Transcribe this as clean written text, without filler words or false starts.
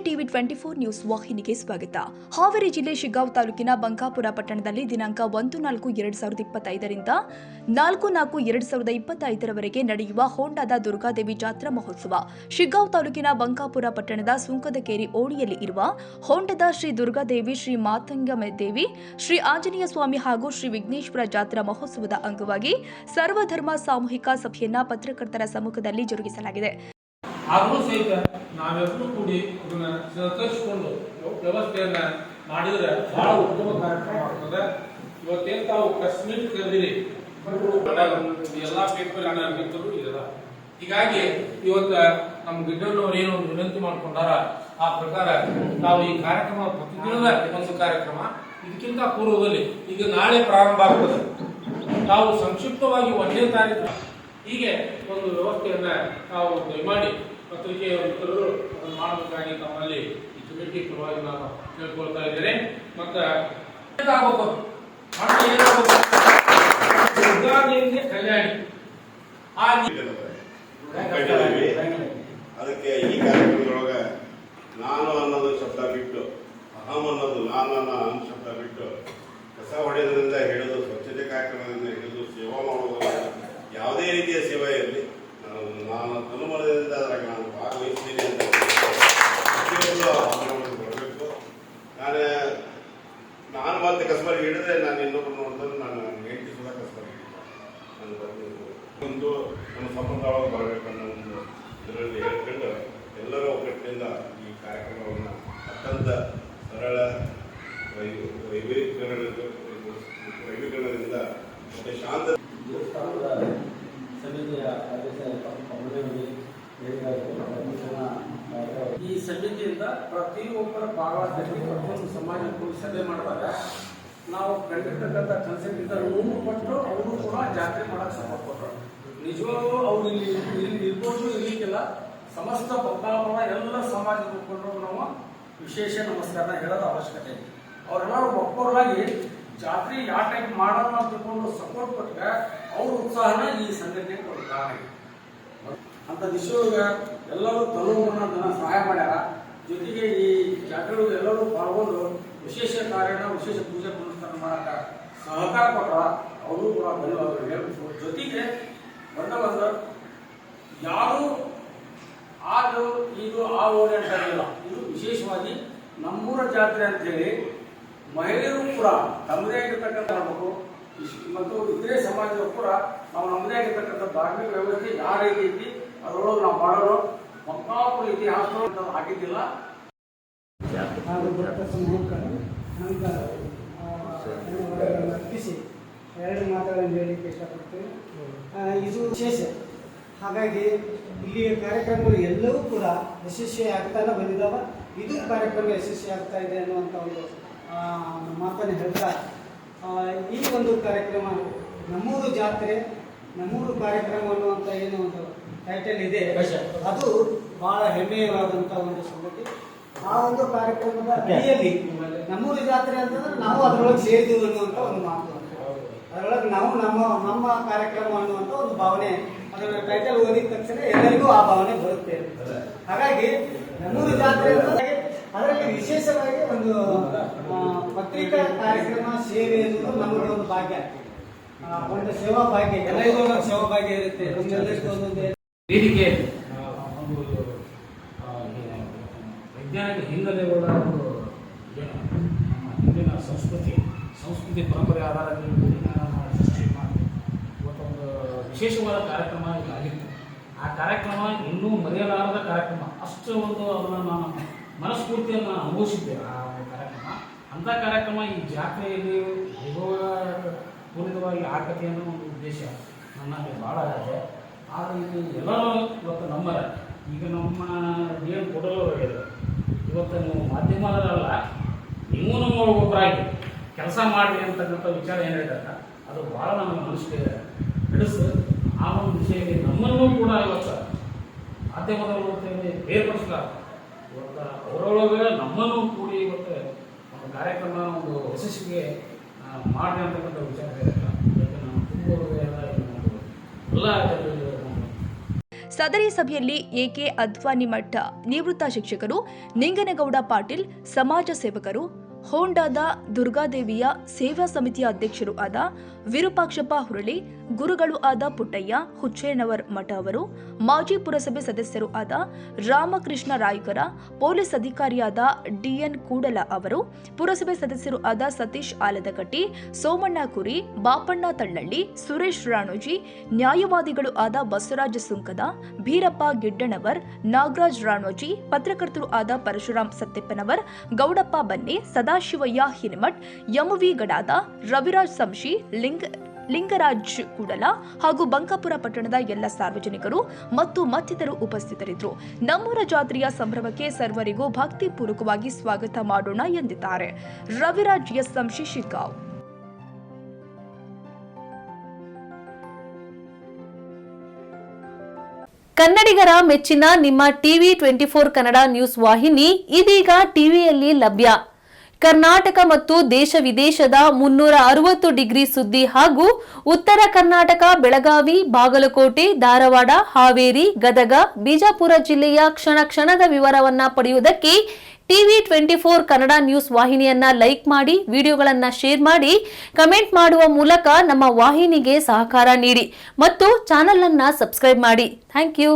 TV 24 news ವಾಹಿನಿಗೆ ಸ್ವಾಗತ. ಹಾವೇರಿ ಜಿಲ್ಲೆ ಶಿಗ್ಗಾಂವ್ ತಾಲೂಕಿನ ಬಂಕಾಪುರ ಪಟ್ಟಣದಲ್ಲಿ ದಿನಾಂಕ 1-4-2025 ರಿಂದ 4-4-2025 ನಡೆಯುವ ಹೋಂಡಾದ ದುರ್ಗಾದೇವಿ ಜಾತ್ರಾ ಮಹೋತ್ಸವ. ಶಿಗ್ಗಾಂವ್ ತಾಲೂಕಿನ ಬಂಕಾಪುರ ಪಟ್ಟಣದ ಸುಂಕದಕೇರಿ ಓಣಿಯಲ್ಲಿ ಇರುವ ಹೋಂಡಾದ ಶ್ರೀ ದುರ್ಗಾದೇವಿ, ಶ್ರೀ ಮಾತಂಗಮದೇವಿ, ಶ್ರೀ ಆಂಜನೇಯ ಸ್ವಾಮಿ ಹಾಗೂ ಶ್ರೀ ವಿಘ್ನೇಶ್ವರ ಜಾತ್ರಾ ಮಹೋತ್ಸವದ ಅಂಗವಾಗಿ ಸರ್ವಧರ್ಮ ಸಾಮೂಹಿಕ ಸಭೆಯನ್ನ ಪತ್ರಕರ್ತರ ಸಮ್ಮುಖದಲ್ಲಿ ಜರುಗಿಸಲಾಗಿದೆ. ಆದರೂ ಸಹಿತ ನಾವೆಲ್ಲರೂ ಕೂಡಿ ಅದನ್ನ ಸಹಕರಿಸಿಕೊಂಡು ವ್ಯವಸ್ಥೆಯನ್ನ ಮಾಡಿದ್ರೆ ಬಹಳ ಉತ್ತಮ ಕಾರ್ಯಕ್ರಮ ಆಗ್ತದೆ. ಇವತ್ತೇನು ತಾವು ಪ್ರೆಸ್ ಮೀಟ್ ಕರೆದಿರಿ, ಎಲ್ಲಾ ಪೇಪರ್ ಅನರ್ಗಿದ್ರು ಇದೆಲ್ಲ. ಹೀಗಾಗಿ ಇವತ್ತ ನಮ್ಮ ಗಿಡ್ಡಣ್ಣವ್ರು ಏನೋ ಒಂದು ವಿನಂತಿ ಮಾಡ್ಕೊಂಡಾರ, ಆ ಪ್ರಕಾರ ತಾವು ಈ ಕಾರ್ಯಕ್ರಮ ಪ್ರತಿದಿನದ ಒಂದು ಕಾರ್ಯಕ್ರಮ. ಇದಕ್ಕಿಂತ ಪೂರ್ವದಲ್ಲಿ ಈಗ ನಾಳೆ ಪ್ರಾರಂಭ ಆಗ್ತದೆ. ತಾವು ಸಂಕ್ಷಿಪ್ತವಾಗಿ 1ನೇ ತಾರೀಕು ಹೀಗೆ ಒಂದು ವ್ಯವಸ್ಥೆಯನ್ನ ತಾವು ದಯಮಾಡಿ ಪತ್ರಿಕೆಯ ಮಿತ್ರರು ಅದನ್ನು ಮಾಡಬೇಕಾಗಿ ತಮ್ಮಲ್ಲಿ ಈ ಕಮಿಟಿ ಪರವಾಗಿ ನಾನು ಕೇಳ್ಕೊಳ್ತಾ ಇದ್ದೇನೆ. ಮತ್ತೆ ಕಲ್ಯಾಣಿ ಅದಕ್ಕೆ ಈ ಕಾರ್ಯಕ್ರಮದೊಳಗ ನಾನು ಅನ್ನೋದು ಶಬ್ದ ಬಿಟ್ಟು, ಅಹಂ ಅನ್ನೋದು ನಾನು ಅನ್ನೋ ಶಬ್ದ ಬಿಟ್ಟು, ಕಸ ಹೊಡೆಯೋದ್ರಿಂದ ಹಿಡಿದು ಸ್ವಚ್ಛತೆ ಕಾರ್ಯಕ್ರಮದಿಂದ ಹಿಡಿದು ಸೇವಾ ಮಾಡೋದ್ರಿಂದ ಯಾವುದೇ ರೀತಿಯ ಸೇವೆ ಇರಲಿ ನಾನು ತನುಮನದಿಂದ ಅದ್ರಾಗ ನಾನು ಭಾಗವಹಿಸ್ತೀನಿ ಅಂತ ಬರಬೇಕು. ನಾನು ಮತ್ತೆ ಕಸ್ಬರ್ ಹಿಡಿದ್ರೆ ನಾನು ಇನ್ನೊಬ್ಬರು ನೋಡಿದ್ರೆ ನಾನು ಹೆಂಡತಿ ಸುಧಾ ಕಸ್ಬರ್ ನಾನು ಬರಬೇಕು, ಒಂದು ನಮ್ಮ ಸಂಬಂಧವಾಗಿ ಬರಬೇಕನ್ನೋ ಒಂದು ಇದರಲ್ಲಿ ಹೇಳ್ಕೊಂಡು ಎಲ್ಲರೂ ಒಗ್ಗಟ್ಟಿನಿಂದ ಈ ಕಾರ್ಯಕ್ರಮವನ್ನು ಅತ್ಯಂತ ಸರಳ ವೈವಿಧ್ಯದಿಂದ ಮತ್ತೆ ಶಾಂತ ಈ ಸಮಿತಿಯಿಂದ ಪ್ರತಿಯೊಬ್ಬರ ಭಾಗವಹಿಸಿ ಪ್ರತಿಯೊಂದು ಸಮಾಜಕ್ಕೂ ಸಭೆ ಮಾಡಿದಾಗ ನಾವು ಕಂಡಿರ್ತಕ್ಕಂಥ ಕನ್ಸೆಂಟ್ ನೋವು ಕೊಟ್ಟರು ಅವರು ಕೂಡ ಜಾತ್ರೆ ಮಾಡಕ್ಕೆ ಸಪೋರ್ಟ್ ಕೊಟ್ಟರು. ನಿಜವಾಗ್ಲೂ ಅವ್ರು ಇಲ್ಲಿ ಇರ್ಬೋದು, ಇರ್ಲಿಕ್ಕಿಲ್ಲ. ಸಮಸ್ತ ಬಂಗಾಪುರ ಎಲ್ಲ ಸಮಾಜದ ಮುಖಂಡರು ನಾವು ವಿಶೇಷ ನಮಸ್ಕಾರನ ಹೇಳೋದು ಅವಶ್ಯಕತೆ ಇದೆ. ಅವರೆಲ್ಲರೂ ಒಬ್ಬರಾಗಿ ಜಾತ್ರೆ ಯಾವ ಟೈಪ್ ಮಾಡೋಣ ಅಂತ ತಿಳ್ಕೊಂಡು ಸಪೋರ್ಟ್ ಕೊಟ್ಟರೆ ಅವ್ರ ಉತ್ಸಾಹನ ಈ ಸಂಘಟನೆಗೆ ಕೊಡ್ತಾರೆ. ಅಂತ ದಿಶೆಯೊಳಗೆ ಎಲ್ಲರೂ ತನುಮನ ಸಹಾಯ ಮಾಡ್ಯಾರ. ಜೊತೆಗೆ ಈ ಜಾತ್ರೆಗಳಿಗೆ ಎಲ್ಲರೂ ಪಾಲ್ಗೊಂಡು ವಿಶೇಷ ಕಾರ್ಯನ ವಿಶೇಷ ಪೂಜೆ ಪುನಸ್ಕಾರ ಮಾಡಕ ಸಹಕಾರ ಕೊಟ್ಟರ ಅವರು ಕೂಡ ಧನ್ಯವಾದಗಳು ಹೇಳ್ಬೇಕು. ಜೊತೆಗೆ ಬಂದ ಯಾರು ಅದು ಇದು ಆ ಓಣಿ ಅಂತ ಇರಲಿಲ್ಲ. ಇದು ವಿಶೇಷವಾಗಿ ನಮ್ಮೂರ ಜಾತ್ರೆ ಅಂತ ಹೇಳಿ ಮಹಿಳೆಯರು ಕೂಡ ತಮ್ಮದೇ ಆಗಿರ್ತಕ್ಕಂಥ ಮಾಡಬೇಕು ಮತ್ತು ಇತರೆ ಸಮಾಜದವರು ಕೂಡ ನಾವು ನಮ್ಮದೇ ಆಗಿರ್ತಕ್ಕಂಥ ಧಾರ್ಮಿಕ ವ್ಯವಸ್ಥೆ ಯಾವ ರೀತಿ ಐತಿ ಅದರೊಳಗೆ ನಾವು ಮಾಡೋರು ಬಂಕಾಪುರ ಇತಿಹಾಸ ಆಗಿದ್ದಿಲ್ಲ. ಎರಡು ಮಾತುಗಳನ್ನು ಹೇಳಲಿಕ್ಕೆ ಇಷ್ಟಪಡ್ತೀನಿ. ಇದು ವಿಶೇಷ. ಹಾಗಾಗಿ ಇಲ್ಲಿಯ ಕಾರ್ಯಕ್ರಮಗಳು ಎಲ್ಲವೂ ಕೂಡ ಯಶಸ್ವಿ ಆಗ್ತಾನೆ ಬಂದಿದ್ದಾವೆ. ಇದು ಕಾರ್ಯಕ್ರಮ ಯಶಸ್ವಿ ಆಗ್ತಾ ಇದೆ ಅನ್ನುವಂಥ ಒಂದು ಮಾತನ್ನು ಹೇಳ್ತಾ ಈ ಒಂದು ಕಾರ್ಯಕ್ರಮ ನಮ್ಮೂರು ಜಾತ್ರೆ ನಮ್ಮೂರು ಕಾರ್ಯಕ್ರಮ ಅನ್ನುವಂಥ ಏನು ಒಂದು ಟೈಟಲ್ ಇದೆ, ಅದು ಬಹಳ ಹೆಮ್ಮೆಯವಾದಂಥ ಒಂದು ಸಂಗತಿ. ಆ ಒಂದು ಕಾರ್ಯಕ್ರಮದ ಅಡಿಯಲ್ಲಿ ನಮ್ಮೂರು ಜಾತ್ರೆ ಅಂತಂದ್ರೆ ನಾವು ಅದರೊಳಗೆ ಸೇರಿದೀವಿ ಅನ್ನುವಂಥ ಒಂದು ಮಾತು. ಅದರೊಳಗೆ ನಾವು ನಮ್ಮ ಕಾರ್ಯಕ್ರಮ ಅನ್ನುವಂಥ ಒಂದು ಭಾವನೆ, ಅದರ ಟೈಟಲ್ ಓದಿದ ತಕ್ಷಣ ಎಲ್ಲರಿಗೂ ಆ ಭಾವನೆ ಬರುತ್ತೆ. ಹಾಗಾಗಿ ನಮ್ಮೂರು ಜಾತ್ರೆ ಅಂದರೆ ಅದರಲ್ಲಿ ವಿಶೇಷವಾಗಿ ಒಂದು ಪತ್ರಿಕಾ ಕಾರ್ಯಕ್ರಮ ಸೇವೆ ಅನ್ನೋದು ನಮಗೆ ಒಂದು ಭಾಗ್ಯ, ಒಂದು ಸೇವಾ ಭಾಗ್ಯ. ಎಲ್ಲರಿಗೂ ಒಂದು ಸೇವಾ ಭಾಗ್ಯ ಇರುತ್ತೆ. ನಮ್ಗೆಲ್ಲರಿಗೂ ಒಂದೊಂದು ವೇದಿಕೆ ಒಂದು ವೈಜ್ಞಾನಿಕ ಹಿನ್ನೆಲೆಗಳ ಒಂದು ನಮ್ಮ ಹಿಂದಿನ ಸಂಸ್ಕೃತಿ ಪರಂಪರೆ ಆಧಾರದಲ್ಲಿ ಸೃಷ್ಟಿ ಮಾಡಿ ಇವತ್ತೊಂದು ವಿಶೇಷವಾದ ಕಾರ್ಯಕ್ರಮ ಇದಾಗಿತ್ತು. ಆ ಕಾರ್ಯಕ್ರಮ ಇನ್ನೂ ಮರೆಯಲಾರದ ಕಾರ್ಯಕ್ರಮ. ಅಷ್ಟು ಒಂದು ಅದನ್ನು ನಾನು ಮನಸ್ಫೂರ್ತಿಯನ್ನು ಅನುಭವಿಸಿದ್ದೆ ಆ ಒಂದು ಕಾರ್ಯಕ್ರಮ. ಅಂಥ ಕಾರ್ಯಕ್ರಮ ಈ ಜಾತ್ರೆಯಲ್ಲಿ ಪೂರಿತವಾಗಿ ಆಗತ್ತೆ ಅನ್ನೋ ಒಂದು ಉದ್ದೇಶ ನನ್ನಲ್ಲಿ ಭಾಳ ಇದೆ. ಆದರೆ ಇದು ಎಲ್ಲರೂ ಇವತ್ತು ನಮ್ಮರ ಈಗ ನಮ್ಮ ಏನು ಕೊಡಲು ಹೇಳಿದ್ರು, ಇವತ್ತು ನೀವು ಮಾಧ್ಯಮದಲ್ಲ ನೀವು ನಮ್ಮ ಒಬ್ಬರಾಗಿ ಕೆಲಸ ಮಾಡಿ ಅಂತಕ್ಕಂಥ ವಿಚಾರ ಏನು ಹೇಳಿದಾಗ ಅದು ಭಾಳ ನಮ್ಮ ಮನಸ್ಸಿಗೆ ಹಿಡಿಸು. ಆ ಒಂದು ವಿಷಯದಲ್ಲಿ ನಮ್ಮನ್ನು ಕೂಡ ಇವತ್ತು ಮಾಧ್ಯಮದ ಬೇರ್ಪಡಿಸ್ಲಾರ ಇವತ್ತು ಅವರೊಳಗೆ ನಮ್ಮನ್ನು ಕೂಡಿ ಇವತ್ತು ಒಂದು ಕಾರ್ಯಕ್ರಮ ಒಂದು ಯಶಸ್ವಿಗೆ ಮಾಡಿ ಅಂತಕ್ಕಂಥ ವಿಚಾರ ಹೇಳಿಲ್ಲ. ನಾನು ತುಂಬ ಎಲ್ಲ ಸದರಿ ಸಭೆಯಲ್ಲಿ ಎಕೆ ಅದ್ವಾನಿ ಮಠ ನಿವೃತ್ತ ಶಿಕ್ಷಕರು, ನಿಂಗನಗೌಡ ಪಾಟೀಲ್ ಸಮಾಜ ಸೇವಕರು, ಹೋಂಡಾದ ದುರ್ಗಾದೇವಿಯ ಸೇವಾ ಸಮಿತಿಯ ಅಧ್ಯಕ್ಷರು ಆದ ವಿರೂಪಾಕ್ಷಪ್ಪ ಹುರಳಿ, ಗುರುಗಳು ಆದ ಪುಟ್ಟಯ್ಯ ಹುಚ್ಚೇನವರ್ ಮಠ ಅವರು, ಮಾಜಿ ಪುರಸಭೆ ಸದಸ್ಯರು ಆದ ರಾಮಕೃಷ್ಣ ರಾಯ್ಕರ, ಪೊಲೀಸ್ ಅಧಿಕಾರಿಯಾದ ಡಿಎನ್ ಕೂಡಲ ಅವರು, ಪುರಸಭೆ ಸದಸ್ಯರು ಆದ ಸತೀಶ್ ಆಲದಕಟ್ಟಿ, ಸೋಮಣ್ಣ ಕುರಿ, ಬಾಪಣ್ಣ ತಳ್ಳಳ್ಳಿ, ಸುರೇಶ್ ರಾಣೋಜಿ, ನ್ಯಾಯವಾದಿಗಳು ಆದ ಬಸವರಾಜ ಸುಂಕದ, ಭೀರಪ್ಪ ಗಿಡ್ಡಣವರ್, ನಾಗರಾಜ್ ರಾಣೋಜಿ, ಪತ್ರಕರ್ತರು ಆದ ಪರಶುರಾಮ್ ಸತ್ಯಪ್ಪನವರ್, ಗೌಡಪ್ಪ ಬನ್ನೆ, ಸದಾಶಿವಯ್ಯ ಹಿರೇಮಠ್, ಯಮುವಿ ಗಡಾದ, ರವಿರಾಜ್ ಸಂಶಿ, ಲಿಂಗರಾಜ್ ಕೂಡಲ ಹಾಗೂ ಬಂಕಾಪುರ ಪಟ್ಟಣದ ಎಲ್ಲ ಸಾರ್ವಜನಿಕರು ಮತ್ತು ಮತ್ತಿತರರು ಉಪಸ್ಥಿತರಿದ್ದರು. ನಮ್ಮೂರ ಜಾತ್ರೆಯ ಸಂಭ್ರಮಕ್ಕೆ ಸರ್ವರಿಗೂ ಭಕ್ತಿಪೂರ್ವಕವಾಗಿ ಸ್ವಾಗತ ಮಾಡೋಣ ಎಂದಿದ್ದಾರೆ. ರವಿರಾಜ್ ಎಸ್ ಸಂಶಿ ಶಿಗ್ಗಾಂವ್. ಕನ್ನಡಿಗರ ಮೆಚ್ಚಿನ ನಿಮ್ಮ ಟಿವಿ 24 ಕನ್ನಡ ನ್ಯೂಸ್ ವಾಹಿನಿ ಇದೀಗ ಟಿವಿಯಲ್ಲಿ ಲಭ್ಯ. ಕರ್ನಾಟಕ ಮತ್ತು ದೇಶ ವಿದೇಶದ 360 ಡಿಗ್ರಿ ಸುದ್ದಿ ಹಾಗೂ ಉತ್ತರ ಕರ್ನಾಟಕ, ಬೆಳಗಾವಿ, ಬಾಗಲಕೋಟೆ, ಧಾರವಾಡ, ಹಾವೇರಿ, ಗದಗ, ಬಿಜಾಪುರ ಜಿಲ್ಲೆಯ ಕ್ಷಣ ಕ್ಷಣದ ವಿವರವನ್ನ ಪಡೆಯುವುದಕ್ಕೆ ಟಿವಿ 24 ಕನ್ನಡ ನ್ಯೂಸ್ ವಾಹಿನಿಯನ್ನ ಲೈಕ್ ಮಾಡಿ, ವಿಡಿಯೋಗಳನ್ನ ಶೇರ್ ಮಾಡಿ, ಕಮೆಂಟ್ ಮಾಡುವ ಮೂಲಕ ನಮ್ಮ ವಾಹಿನಿಗೆ ಸಹಕಾರ ನೀಡಿ ಮತ್ತು ಚಾನೆಲ್ ಅನ್ನ ಸಬ್ಸ್ಕ್ರೈಬ್ ಮಾಡಿ. Thank you.